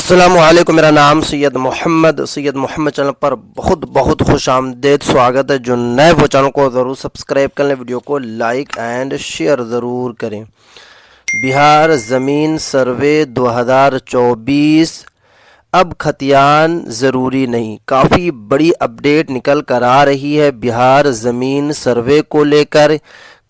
अस्सलामुअलैकुम। मेरा नाम सैयद मोहम्मद चैनल पर बहुत बहुत खुश आमदेद स्वागत है। जो नए वो चैनल को ज़रूर सब्सक्राइब कर लें, वीडियो को लाइक एंड शेयर ज़रूर करें। बिहार ज़मीन सर्वे 2024 अब खतियान ज़रूरी नहीं, काफ़ी बड़ी अपडेट निकल कर आ रही है। बिहार ज़मीन सर्वे को लेकर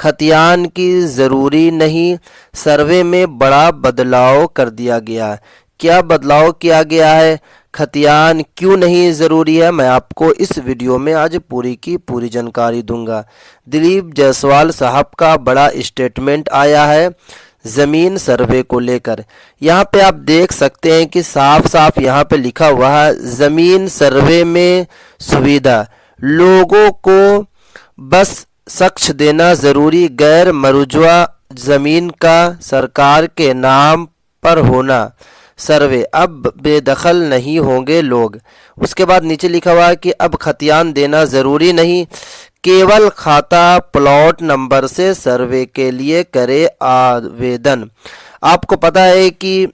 खतियान की ज़रूरी नहीं, सर्वे में बड़ा बदलाव कर दिया गया। क्या बदलाव किया गया है, खतियान क्यों नहीं ज़रूरी है, मैं आपको इस वीडियो में आज पूरी की पूरी जानकारी दूंगा। दिलीप जायसवाल साहब का बड़ा स्टेटमेंट आया है ज़मीन सर्वे को लेकर। यहाँ पे आप देख सकते हैं कि साफ साफ यहाँ पे लिखा हुआ है ज़मीन सर्वे में सुविधा, लोगों को बस शख्स देना ज़रूरी, गैर मरुजवा ज़मीन का सरकार के नाम पर होना, सर्वे अब बेदखल नहीं होंगे लोग। उसके बाद नीचे लिखा हुआ है कि अब खतियान देना ज़रूरी नहीं, केवल खाता प्लॉट नंबर से सर्वे के लिए करे आवेदन। आपको पता है कि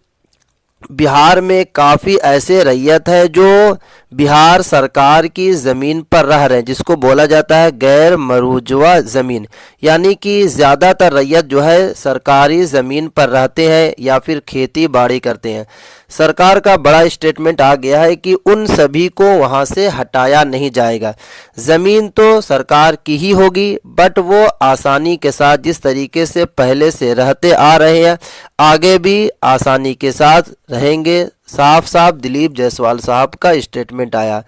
बिहार में काफ़ी ऐसे रैयत है जो बिहार सरकार की ज़मीन पर रह रहे हैं, जिसको बोला जाता है गैर मरुजवा ज़मीन, यानी कि ज़्यादातर रैयत जो है सरकारी ज़मीन पर रहते हैं या फिर खेती बाड़ी करते हैं। सरकार का बड़ा स्टेटमेंट आ गया है कि उन सभी को वहां से हटाया नहीं जाएगा। ज़मीन तो सरकार की ही होगी, बट वो आसानी के साथ जिस तरीके से पहले से रहते आ रहे हैं आगे भी आसानी के साथ रहेंगे। साफ साफ दिलीप जायसवाल साहब का स्टेटमेंट आया।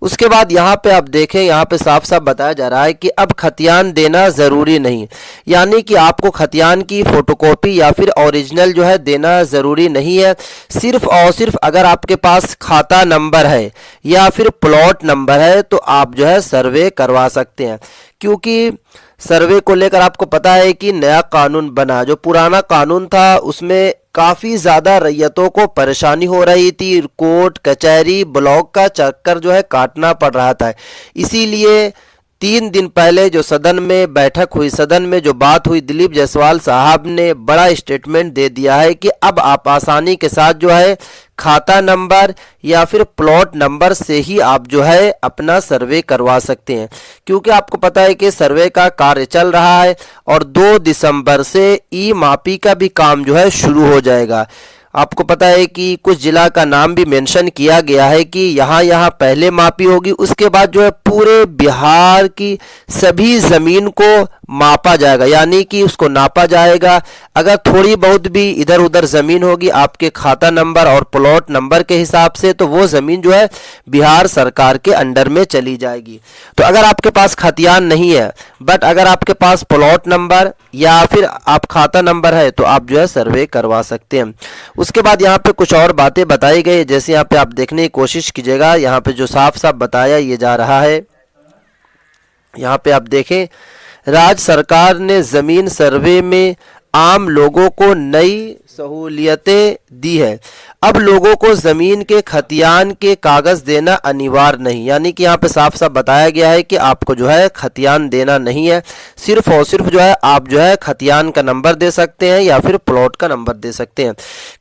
उसके बाद यहाँ पे आप देखें, यहाँ पे साफ साफ बताया जा रहा है कि अब खतियान देना ज़रूरी नहीं, यानी कि आपको खतियान की फ़ोटोकॉपी या फिर ओरिजिनल जो है देना ज़रूरी नहीं है। सिर्फ और सिर्फ अगर आपके पास खाता नंबर है या फिर प्लॉट नंबर है तो आप जो है सर्वे करवा सकते हैं। क्योंकि सर्वे को लेकर आपको पता है कि नया कानून बना, जो पुराना कानून था उसमें काफ़ी ज़्यादा रैयतों को परेशानी हो रही थी, कोर्ट कचहरी ब्लॉक का चक्कर जो है काटना पड़ रहा था। इसीलिए 3 दिन पहले जो सदन में बैठक हुई, सदन में जो बात हुई, दिलीप जायसवाल साहब ने बड़ा स्टेटमेंट दे दिया है कि अब आप आसानी के साथ जो है खाता नंबर या फिर प्लॉट नंबर से ही आप जो है अपना सर्वे करवा सकते हैं। क्योंकि आपको पता है कि सर्वे का कार्य चल रहा है और 2 दिसंबर से ई मापी का भी काम जो है शुरू हो जाएगा। आपको पता है कि कुछ जिला का नाम भी मेंशन किया गया है कि यहाँ पहले मापी होगी, उसके बाद जो है पूरे बिहार की सभी ज़मीन को मापा जाएगा, यानी कि उसको नापा जाएगा। अगर थोड़ी बहुत भी इधर उधर ज़मीन होगी आपके खाता नंबर और प्लॉट नंबर के हिसाब से, तो वो ज़मीन जो है बिहार सरकार के अंडर में चली जाएगी। तो अगर आपके पास खतियान नहीं है बट अगर आपके पास प्लॉट नंबर या फिर आप खाता नंबर है तो आप जो है सर्वे करवा सकते हैं। उसके बाद यहाँ पे कुछ और बातें बताई गई, जैसे यहाँ पे आप देखने की कोशिश कीजिएगा। यहाँ पे जो साफ साफ बताया ये जा रहा है, यहाँ पे आप देखें, राज्य सरकार ने ज़मीन सर्वे में आम लोगों को नई सहूलियतें दी है। अब लोगों को ज़मीन के खतियान के कागज़ देना अनिवार्य नहीं, यानी कि यहाँ पे साफ साफ बताया गया है कि आपको जो है खतियान देना नहीं है। सिर्फ और सिर्फ जो है आप जो है खतियान का नंबर दे सकते हैं या फिर प्लॉट का नंबर दे सकते हैं।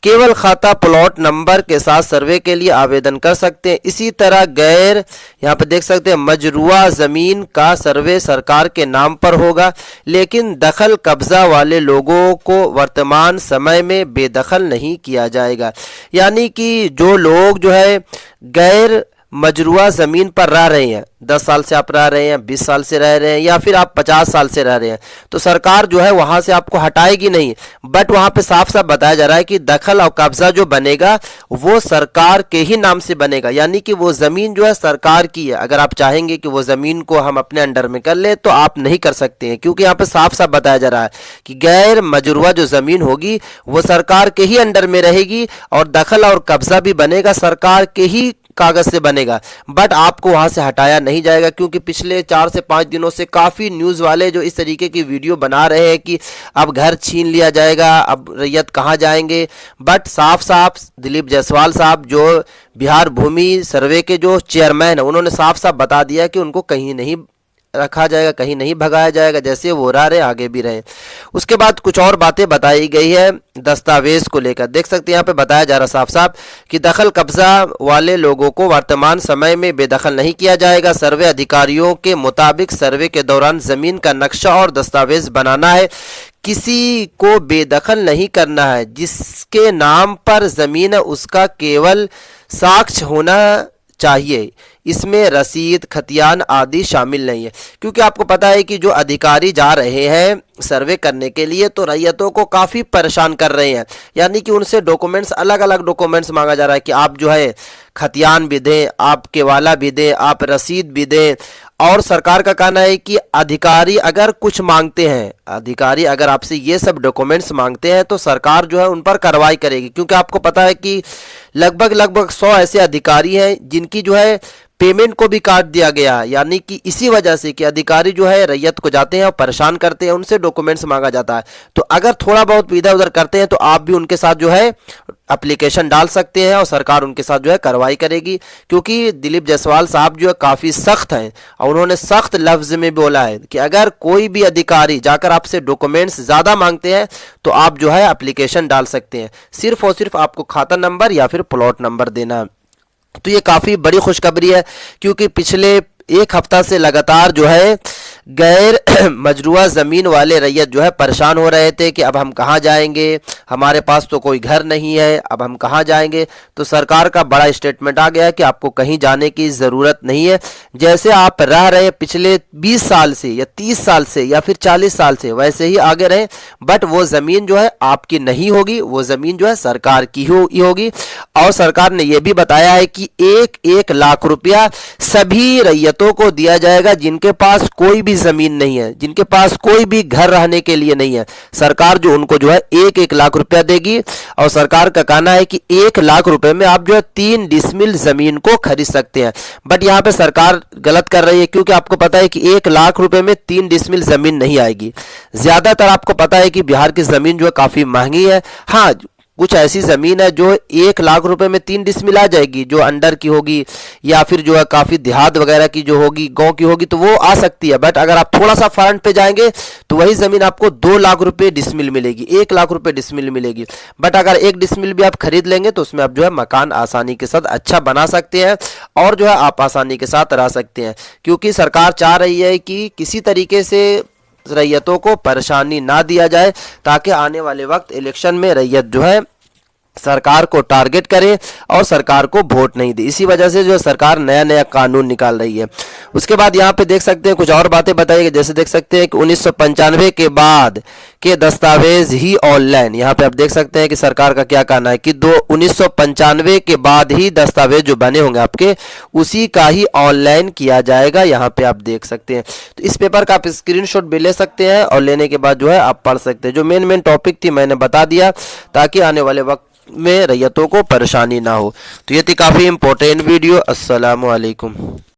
केवल खाता प्लॉट नंबर के साथ सर्वे के लिए आवेदन कर सकते हैं। इसी तरह गैर, यहाँ पे देख सकते हैं, मजरूआ ज़मीन का सर्वे सरकार के नाम पर होगा, लेकिन दखल कब्जा वाले लोगों को वर्तमान समय में बेदखल नहीं किया जाएगा। यानी कि जो लोग जो है गैर मजरूआ ज़मीन पर रह रहे हैं, 10 साल से आप रह रहे हैं, 20 साल से रह रहे हैं या फिर आप 50 साल से रह रहे हैं, तो सरकार जो है वहां से आपको हटाएगी नहीं। बट वहां पे साफ साफ बताया जा रहा है कि दखल और कब्जा जो बनेगा वो सरकार के ही नाम से बनेगा, यानी कि वो ज़मीन जो है सरकार की है। अगर आप चाहेंगे कि वो ज़मीन को हम अपने अंडर में कर ले तो आप नहीं कर सकते हैं, क्योंकि यहाँ पे साफ साफ बताया जा रहा है कि गैर मजरूआ जो ज़मीन होगी वो सरकार के ही अंडर में रहेगी और दखल और कब्जा भी बनेगा सरकार के ही कागज से बनेगा, बट आपको वहां से हटाया नहीं जाएगा। क्योंकि पिछले 4 से 5 दिनों से काफ़ी न्यूज़ वाले जो इस तरीके की वीडियो बना रहे हैं कि अब घर छीन लिया जाएगा, अब रैयत कहाँ जाएंगे, बट साफ साफ दिलीप जायसवाल साहब जो बिहार भूमि सर्वे के जो चेयरमैन है उन्होंने साफ साफ बता दिया कि उनको कहीं नहीं रखा जाएगा, कहीं नहीं भगाया जाएगा, जैसे वो रह रहे आगे भी रहे। उसके बाद कुछ और बातें बताई गई है दस्तावेज को लेकर। देख सकते हैं यहाँ पे बताया जा रहा साफ साफ कि दखल कब्जा वाले लोगों को वर्तमान समय में बेदखल नहीं किया जाएगा। सर्वे अधिकारियों के मुताबिक सर्वे के दौरान जमीन का नक्शा और दस्तावेज बनाना है। किसी को बेदखल नहीं करना है। जिसके नाम पर जमीन है उसका केवल साक्ष्य होना चाहिए, इसमें रसीद खतियान आदि शामिल नहीं है। क्योंकि आपको पता है कि जो अधिकारी जा रहे हैं सर्वे करने के लिए तो रैयतों को काफ़ी परेशान कर रहे हैं, यानी कि उनसे डॉक्यूमेंट्स अलग अलग डॉक्यूमेंट्स मांगा जा रहा है कि आप जो है खतियान भी दें, आप केवाला भी दें, आप रसीद भी दें। और सरकार का कहना है कि अधिकारी अगर कुछ मांगते हैं, अधिकारी अगर आपसे ये सब डॉक्यूमेंट्स मांगते हैं तो सरकार जो है उन पर कार्रवाई करेगी। क्योंकि आपको पता है कि लगभग 100 ऐसे अधिकारी हैं जिनकी जो है पेमेंट को भी काट दिया गया, यानी कि इसी वजह से कि अधिकारी जो है रैयत को जाते हैं और परेशान करते हैं, उनसे डॉक्यूमेंट्स मांगा जाता है। तो अगर थोड़ा बहुत इधर उधर करते हैं तो आप भी उनके साथ जो है एप्लीकेशन डाल सकते हैं और सरकार उनके साथ जो है कार्रवाई करेगी। क्योंकि दिलीप जायसवाल साहब जो है काफ़ी सख्त हैं और उन्होंने सख्त लफ्ज़ में बोला है कि अगर कोई भी अधिकारी जाकर आपसे डॉक्यूमेंट्स ज़्यादा मांगते हैं तो आप जो है एप्लीकेशन डाल सकते हैं। सिर्फ और सिर्फ आपको खाता नंबर या फिर प्लॉट नंबर देना है। तो ये काफ़ी बड़ी खुशखबरी है क्योंकि पिछले एक हफ्ता से लगातार जो है गैर मजरूआ ज़मीन वाले रैयत जो है परेशान हो रहे थे कि अब हम कहाँ जाएंगे, हमारे पास तो कोई घर नहीं है, अब हम कहाँ जाएंगे। तो सरकार का बड़ा स्टेटमेंट आ गया कि आपको कहीं जाने की ज़रूरत नहीं है। जैसे आप रह रहे हैं पिछले 20 साल से या 30 साल से या फिर 40 साल से वैसे ही आगे रहें, बट वो ज़मीन जो है आपकी नहीं होगी, वो ज़मीन जो है सरकार की ही होगी। और सरकार ने यह भी बताया है कि 1-1 लाख रुपया सभी रैयतों को दिया जाएगा जिनके पास कोई भी जमीन नहीं है, जिनके पास कोई भी घर रहने के लिए नहीं है। सरकार जो उनको जो है 1-1 लाख रुपया देगी। और सरकार का कहना है कि 1 लाख रुपए में आप जो है 3 डिसमिल जमीन को खरीद सकते हैं। बट यहाँ पे सरकार गलत कर रही है क्योंकि आपको पता है कि 1 लाख रुपए में 3 डिसमिल जमीन नहीं आएगी। ज्यादातर आपको पता है कि बिहार की जमीन जो है काफी महंगी है। हाँ, कुछ ऐसी ज़मीन है जो 1 लाख रुपए में 3 डिसमिल आ जाएगी, जो अंडर की होगी या फिर जो है काफ़ी देहात वगैरह की जो होगी, गांव की होगी, तो वो आ सकती है। बट अगर आप थोड़ा सा फ्रंट पे जाएंगे तो वही ज़मीन आपको 2 लाख रुपए डिसमिल मिलेगी, 1 लाख रुपए डिसमिल मिलेगी। बट अगर 1 डिसमिल भी आप खरीद लेंगे तो उसमें आप जो है मकान आसानी के साथ अच्छा बना सकते हैं और जो है आप आसानी के साथ रह सकते हैं। क्योंकि सरकार चाह रही है कि किसी तरीके से रैयतों को परेशानी ना दिया जाए ताकि आने वाले वक्त इलेक्शन में रैयत जो है सरकार को टारगेट करे और सरकार को वोट नहीं दे। इसी वजह से जो सरकार नया नया कानून निकाल रही है। उसके बाद यहाँ पे देख सकते हैं कुछ और बातें बताई गई, जैसे देख सकते हैं कि 1995 के बाद के दस्तावेज ही ऑनलाइन। यहाँ पे आप देख सकते हैं कि सरकार का क्या कहना है कि 1995 के बाद ही दस्तावेज जो बने होंगे आपके उसी का ही ऑनलाइन किया जाएगा। यहाँ पे आप देख सकते हैं। तो इस पेपर का आप स्क्रीनशॉट भी ले सकते हैं और लेने के बाद जो है आप पढ़ सकते हैं। जो मेन टॉपिक थी मैंने बता दिया ताकि आने वाले वक्त में रैयतों को परेशानी ना हो। तो ये थी काफ़ी इंपॉर्टेंट वीडियो। अस्सलामु अलैकुम।